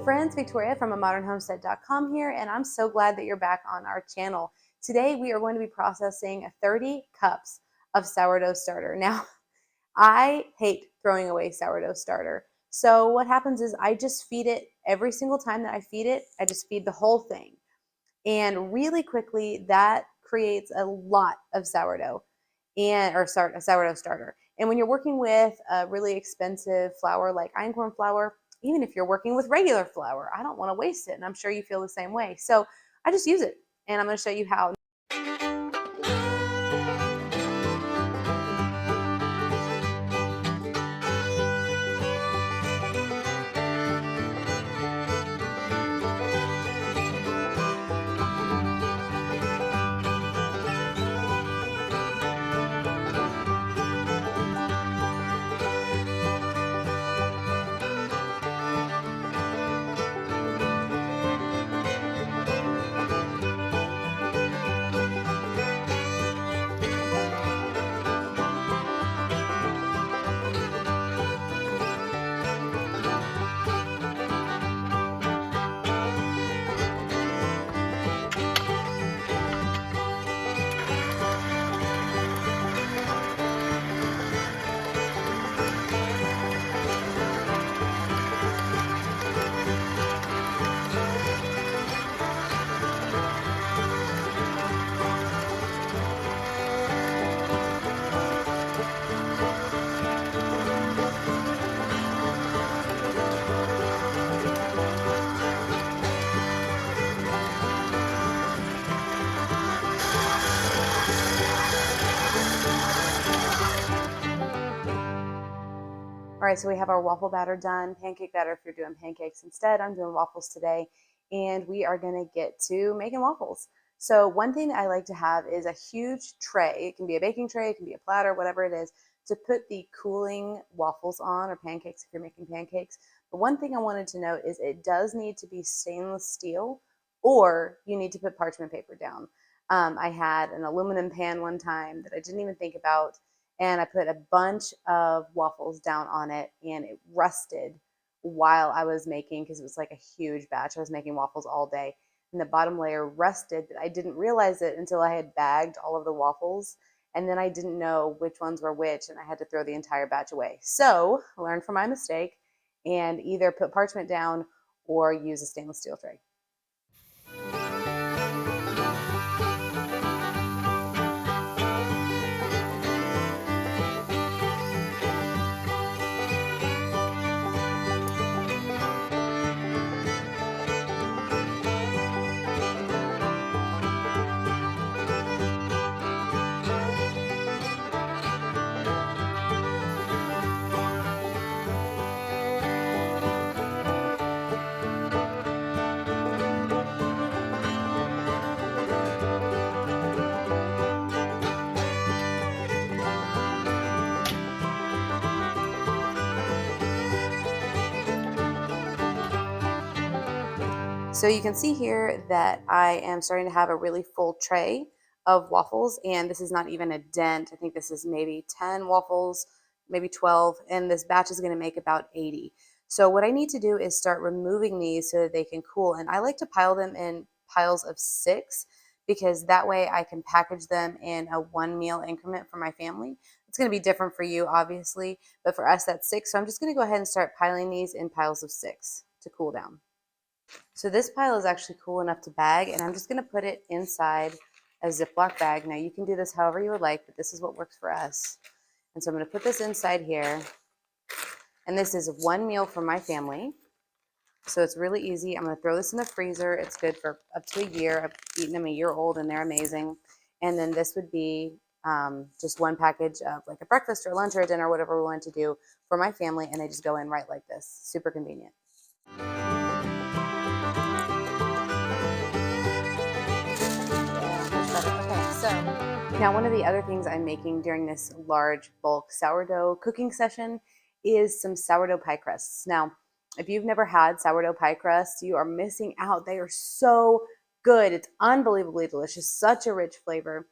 friends, Victoria from amodernhomestead.com here, and I'm so glad that you're back on our channel. Today we are going to be processing 30 cups of sourdough starter. Now, I hate throwing away sourdough starter. So what happens is I just feed it every single time that I feed it, I just feed the whole thing. And really quickly, that creates a lot of sourdough a sourdough starter. And when you're working with a really expensive flour like Einkorn flour, even if you're working with regular flour, I don't want to waste it. And I'm sure you feel the same way. So I just use it. And I'm going to show you how. All right, so we have our waffle batter done, pancake batter if you're doing pancakes instead. I'm doing waffles today, and we are gonna get to making waffles. So one thing that I like to have is a huge tray. It can be a baking tray, it can be a platter, whatever it is, to put the cooling waffles on, or pancakes if you're making pancakes. But one thing I wanted to note is it does need to be stainless steel, or you need to put parchment paper down. I had an aluminum pan one time that I didn't even think about, and I put a bunch of waffles down on it, and it rusted while I was making, because it was like a huge batch. I was making waffles all day, and the bottom layer rusted, but I didn't realize it until I had bagged all of the waffles, and then I didn't know which ones were which, and I had to throw the entire batch away. So I learned from my mistake and either put parchment down or use a stainless steel tray. So you can see here that I am starting to have a really full tray of waffles, and this is not even a dent. I think this is maybe 10 waffles, maybe 12, and this batch is going to make about 80. So what I need to do is start removing these so that they can cool, and I like to pile them in piles of 6, because that way I can package them in a 1 meal increment for my family. It's going to be different for you, obviously, but for us that's 6. So I'm just going to go ahead and start piling these in piles of 6 to cool down. So this pile is actually cool enough to bag, and I'm just going to put it inside a Ziploc bag. Now you can do this however you would like, but this is what works for us. And so I'm going to put this inside here, and this is 1 meal for my family. So it's really easy. I'm going to throw this in the freezer. It's good for up to a year. I've eaten them a year old, and they're amazing. And then this would be just one package of like a breakfast or lunch or a dinner, whatever we want to do for my family, and they just go in right like this. Super convenient. Now, one of the other things I'm making during this large bulk sourdough cooking session is some sourdough pie crusts. Now, if you've never had sourdough pie crusts, you are missing out. They are so good. It's unbelievably delicious, such a rich flavor,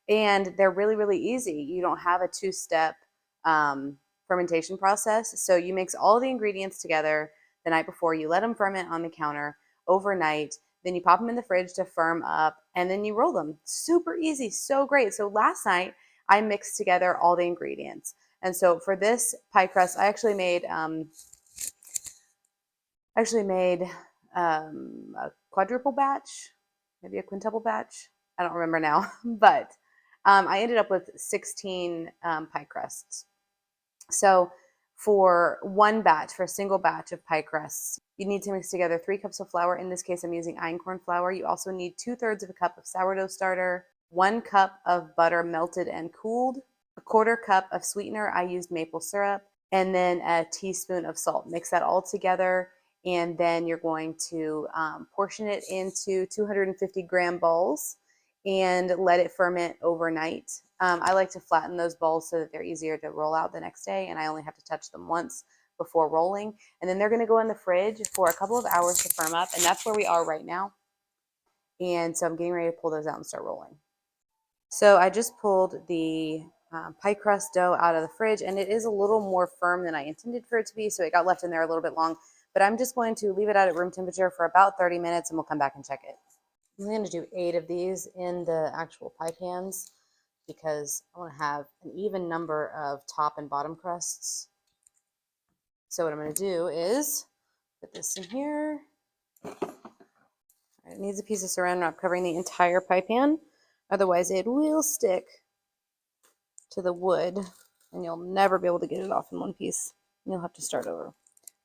and they're really, really easy. You don't have a two-step fermentation process. So you mix all the ingredients together, the night before. You let them ferment on the counter overnight. Then you pop them in the fridge to firm up, and then you roll them. Super easy, so great. So last night I mixed together all the ingredients. And so for this pie crust, I actually made a quadruple batch, maybe a quintuple batch. I don't remember now, but I ended up with 16 pie crusts. So for one batch, for a single batch of pie crusts, you need to mix together 3 cups of flour. In this case, I'm using einkorn flour. You also need 2/3 of a cup of sourdough starter, 1 cup of butter melted and cooled, a 1/4 cup of sweetener. I used maple syrup, and then a teaspoon of salt. Mix that all together, and then you're going to portion it into 250-gram bowls and let it ferment overnight. I like to flatten those bowls so that they're easier to roll out the next day, and I only have to touch them once before rolling. And then they're going to go in the fridge for a couple of hours to firm up, and that's where we are right now. And so I'm getting ready to pull those out and start rolling. So I just pulled the pie crust dough out of the fridge, and it is a little more firm than I intended for it to be, so it got left in there a little bit long. But I'm just going to leave it out at room temperature for about 30 minutes, and we'll come back and check it. I'm going to do 8 of these in the actual pie pans because I want to have an even number of top and bottom crusts. So what I'm going to do is put this in here. It needs a piece of saran wrap covering the entire pie pan. Otherwise, it will stick to the wood and you'll never be able to get it off in one piece. You'll have to start over.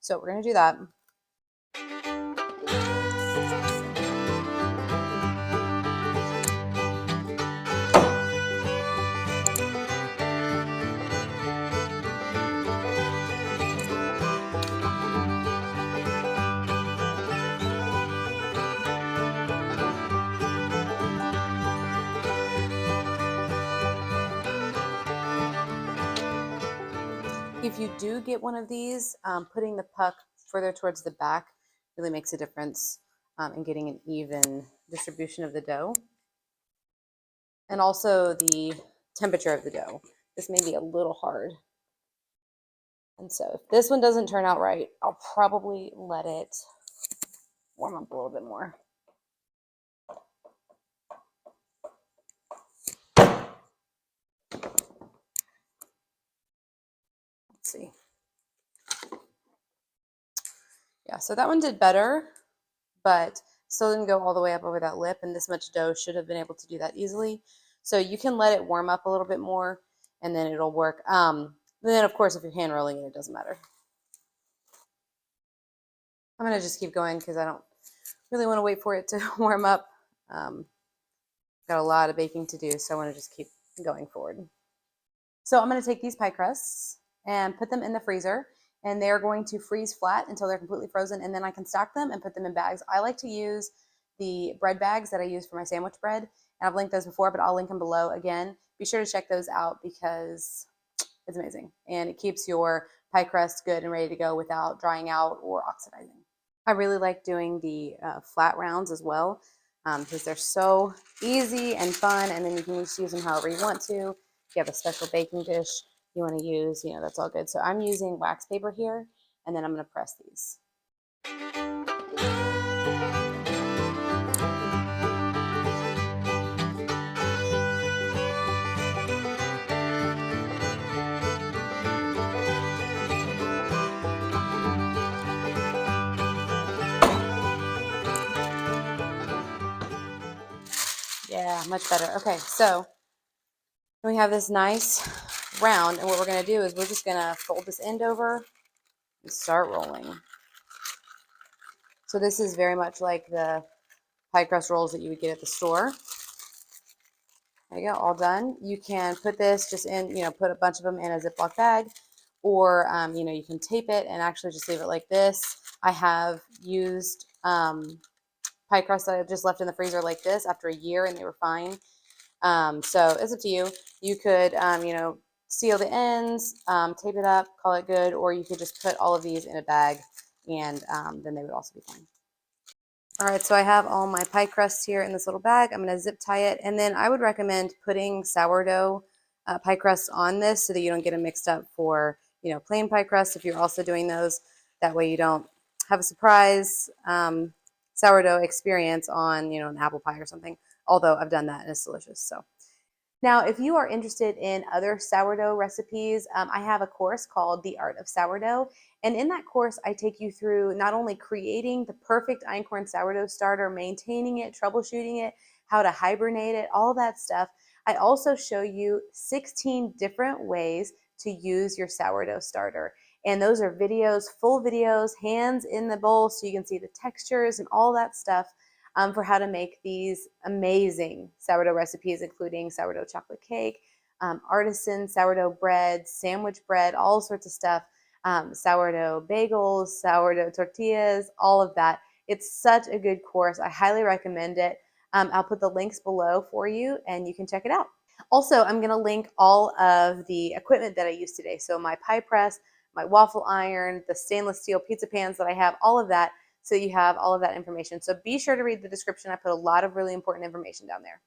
So we're going to do that. If you do get one of these, putting the puck further towards the back really makes a difference in getting an even distribution of the dough. And also the temperature of the dough. This may be a little hard. And so if this one doesn't turn out right, I'll probably let it warm up a little bit more. Let's see. Yeah, so that one did better, but still didn't go all the way up over that lip, and this much dough should have been able to do that easily. So you can let it warm up a little bit more, and then it'll work. Then, of course, if you're hand rolling it, it doesn't matter. I'm going to just keep going because I don't really want to wait for it to warm up. Got a lot of baking to do, so I want to just keep going forward. So I'm going to take these pie crusts and put them in the freezer, and they're going to freeze flat until they're completely frozen, and then I can stack them and put them in bags. I like to use the bread bags that I use for my sandwich bread, and I've linked those before, but I'll link them below again. Be sure to check those out because it's amazing, and it keeps your pie crust good and ready to go without drying out or oxidizing. I really like doing the flat rounds as well because they're so easy and fun, and then you can just use them however you want to. If you have a special baking dish you want to use, that's all good. So I'm using wax paper here, and then I'm going to press these. Yeah, much better. Okay, so we have this nice round, and what we're going to do is we're just going to fold this end over and start rolling. So this is very much like the pie crust rolls that you would get at the store. There you go, all done. You can put this just in, put a bunch of them in a Ziploc bag, or, you can tape it and actually just leave it like this. I have used pie crust that I've just left in the freezer like this after a year, and they were fine. So it's up to you. You could, seal the ends, tape it up, call it good, or you could just put all of these in a bag, and then they would also be fine. All right, so I have all my pie crusts here in this little bag. I'm going to zip tie it, and then I would recommend putting sourdough pie crust on this so that you don't get them mixed up for, plain pie crust if you're also doing those. That way you don't have a surprise sourdough experience on, an apple pie or something. Although I've done that and it's delicious. So now, if you are interested in other sourdough recipes, I have a course called The Art of Sourdough. And in that course, I take you through not only creating the perfect einkorn sourdough starter, maintaining it, troubleshooting it, how to hibernate it, all that stuff. I also show you 16 different ways to use your sourdough starter. And those are videos, full videos, hands in the bowl so you can see the textures and all that stuff for how to make these amazing sourdough recipes, including sourdough chocolate cake, artisan sourdough bread, sandwich bread, all sorts of stuff, sourdough bagels, sourdough tortillas, all of that. It's such a good course. I highly recommend it. I'll put the links below for you and you can check it out. Also, I'm going to link all of the equipment that I use today. So my pie press, my waffle iron, the stainless steel pizza pans that I have, all of that. So you have all of that information. So be sure to read the description. I put a lot of really important information down there.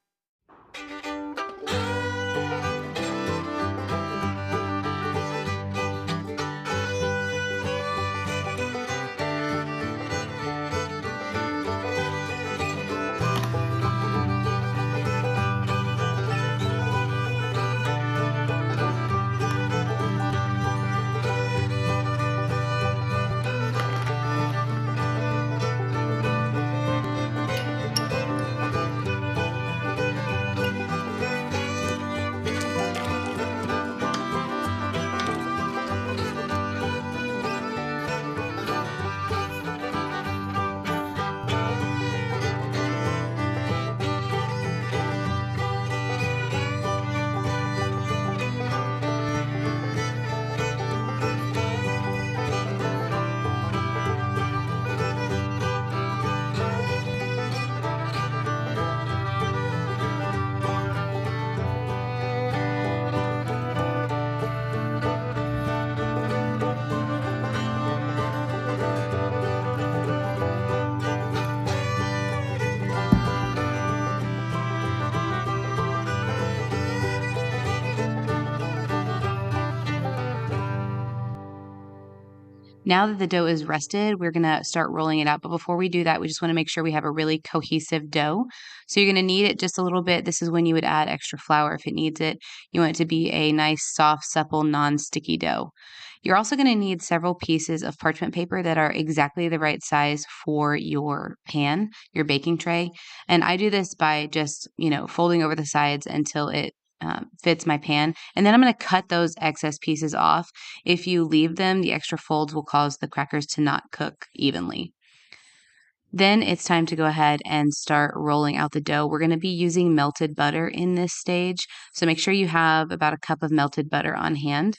Now that the dough is rested, we're going to start rolling it out. But before we do that, we just want to make sure we have a really cohesive dough. So you're going to knead it just a little bit. This is when you would add extra flour if it needs it. You want it to be a nice, soft, supple, non-sticky dough. You're also going to need several pieces of parchment paper that are exactly the right size for your pan, your baking tray. And I do this by just, folding over the sides until it fits my pan. And then I'm going to cut those excess pieces off. If you leave them, the extra folds will cause the crackers to not cook evenly. Then it's time to go ahead and start rolling out the dough. We're going to be using melted butter in this stage. So make sure you have about a cup of melted butter on hand.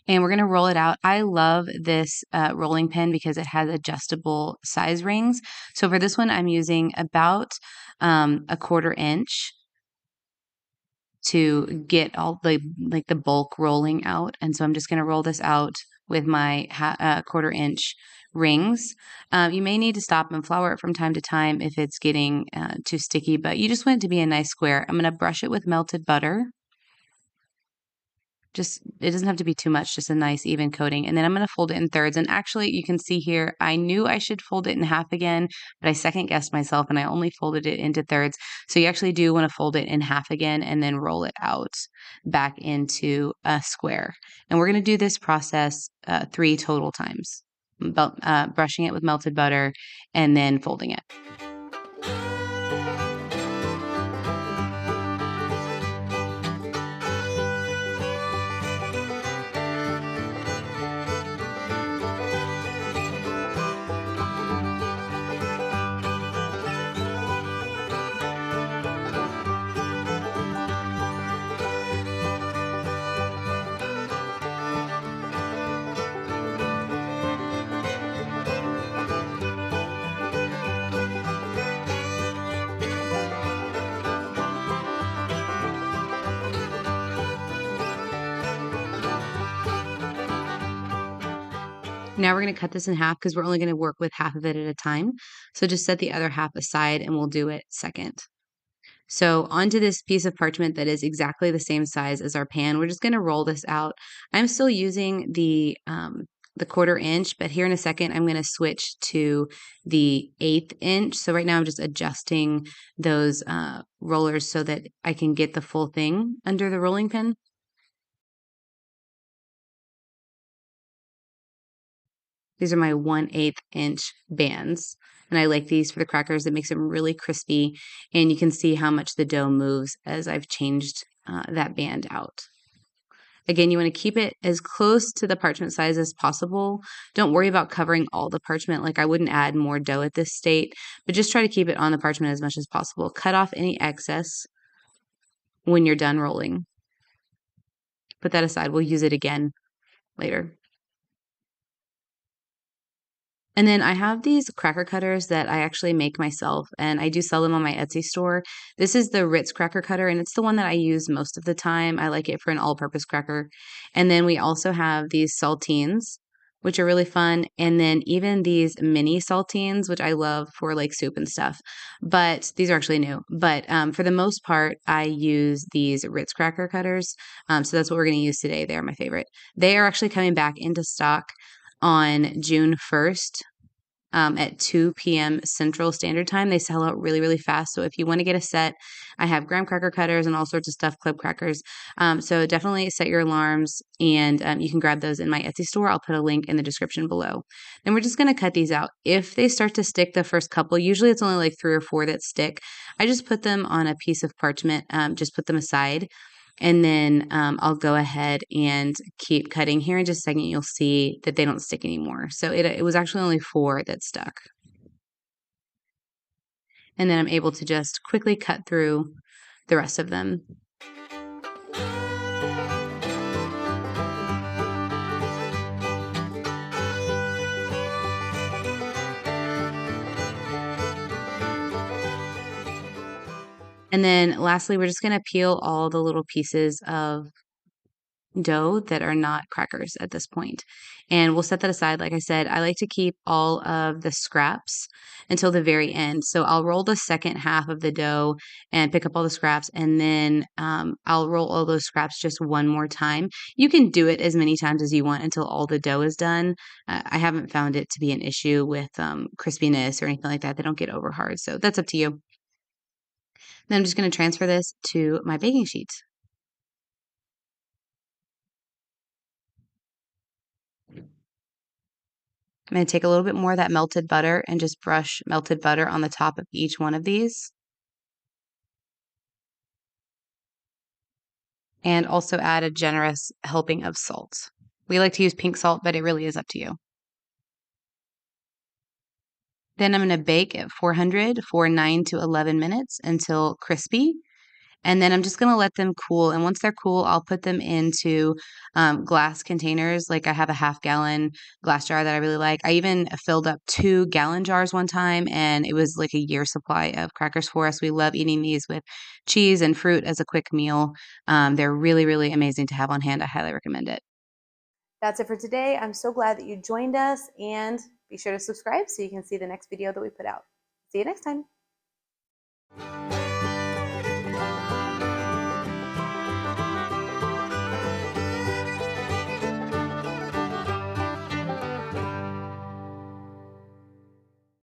And we're going to roll it out. I love this rolling pin because it has adjustable size rings. So for this one, I'm using about a 1/4 inch to get all the bulk rolling out. And so I'm just going to roll this out with my 1/4 inch rings. You may need to stop and flour it from time to time if it's getting too sticky, but you just want it to be a nice square. I'm going to brush it with melted butter. It doesn't have to be too much, just a nice even coating. And then I'm going to fold it in thirds. And actually, you can see here, I knew I should fold it in half again, but I second guessed myself and I only folded it into thirds. So you actually do want to fold it in half again and then roll it out back into a square. And we're going to do this process 3 total times, brushing it with melted butter and then folding it. Now we're going to cut this in half because we're only going to work with half of it at a time. So just set the other half aside and we'll do it second. So onto this piece of parchment that is exactly the same size as our pan, we're just going to roll this out. I'm still using the the 1/4 inch, but here in a second, I'm gonna switch to the 1/8 inch. So right now I'm just adjusting those rollers so that I can get the full thing under the rolling pin. These are my 1/8 inch bands, and I like these for the crackers. It makes them really crispy, and you can see how much the dough moves as I've changed that band out. Again, you want to keep it as close to the parchment size as possible. Don't worry about covering all the parchment. Like I wouldn't add more dough at this state, but just try to keep it on the parchment as much as possible. Cut off any excess when you're done rolling. Put that aside. We'll use it again later. And then I have these cracker cutters that I actually make myself, and I do sell them on my Etsy store. This is the Ritz cracker cutter, and it's the one that I use most of the time. I like it for an all-purpose cracker. And then we also have these saltines, which are really fun, and then even these mini saltines, which I love for like soup and stuff. But these are actually new. But for the most part, I use these Ritz cracker cutters. So that's what we're going to use today. They are my favorite. They are actually coming back into stock on June 1st at 2 p.m. Central Standard Time. They sell out really, really fast. So if you want to get a set, I have graham cracker cutters and all sorts of stuff, club crackers. So definitely set your alarms and you can grab those in my Etsy store. I'll put a link in the description below. Then we're just going to cut these out. If they start to stick the first couple, usually it's only like 3 or 4 that stick. I just put them on a piece of parchment, just put them aside. And then I'll go ahead and keep cutting. Here in just a second, you'll see that they don't stick anymore. So it was actually only 4 that stuck. And then I'm able to just quickly cut through the rest of them. And then lastly, we're just going to peel all the little pieces of dough that are not crackers at this point. And we'll set that aside. Like I said, I like to keep all of the scraps until the very end. So I'll roll the second half of the dough and pick up all the scraps, and then I'll roll all those scraps just one more time. You can do it as many times as you want until all the dough is done. I haven't found it to be an issue with crispiness or anything like that. They don't get over hard. So that's up to you. Then I'm just going to transfer this to my baking sheet. I'm going to take a little bit more of that melted butter and just brush melted butter on the top of each one of these. And also add a generous helping of salt. We like to use pink salt, but it really is up to you. Then I'm going to bake at 400 for 9 to 11 minutes until crispy. And then I'm just going to let them cool. And once they're cool, I'll put them into glass containers. Like I have a 1/2-gallon glass jar that I really like. I even filled up 2-gallon jars one time, and it was like a year supply of crackers for us. We love eating these with cheese and fruit as a quick meal. They're really, really amazing to have on hand. I highly recommend it. That's it for today. I'm so glad that you joined us, and be sure to subscribe so you can see the next video that we put out. See you next time.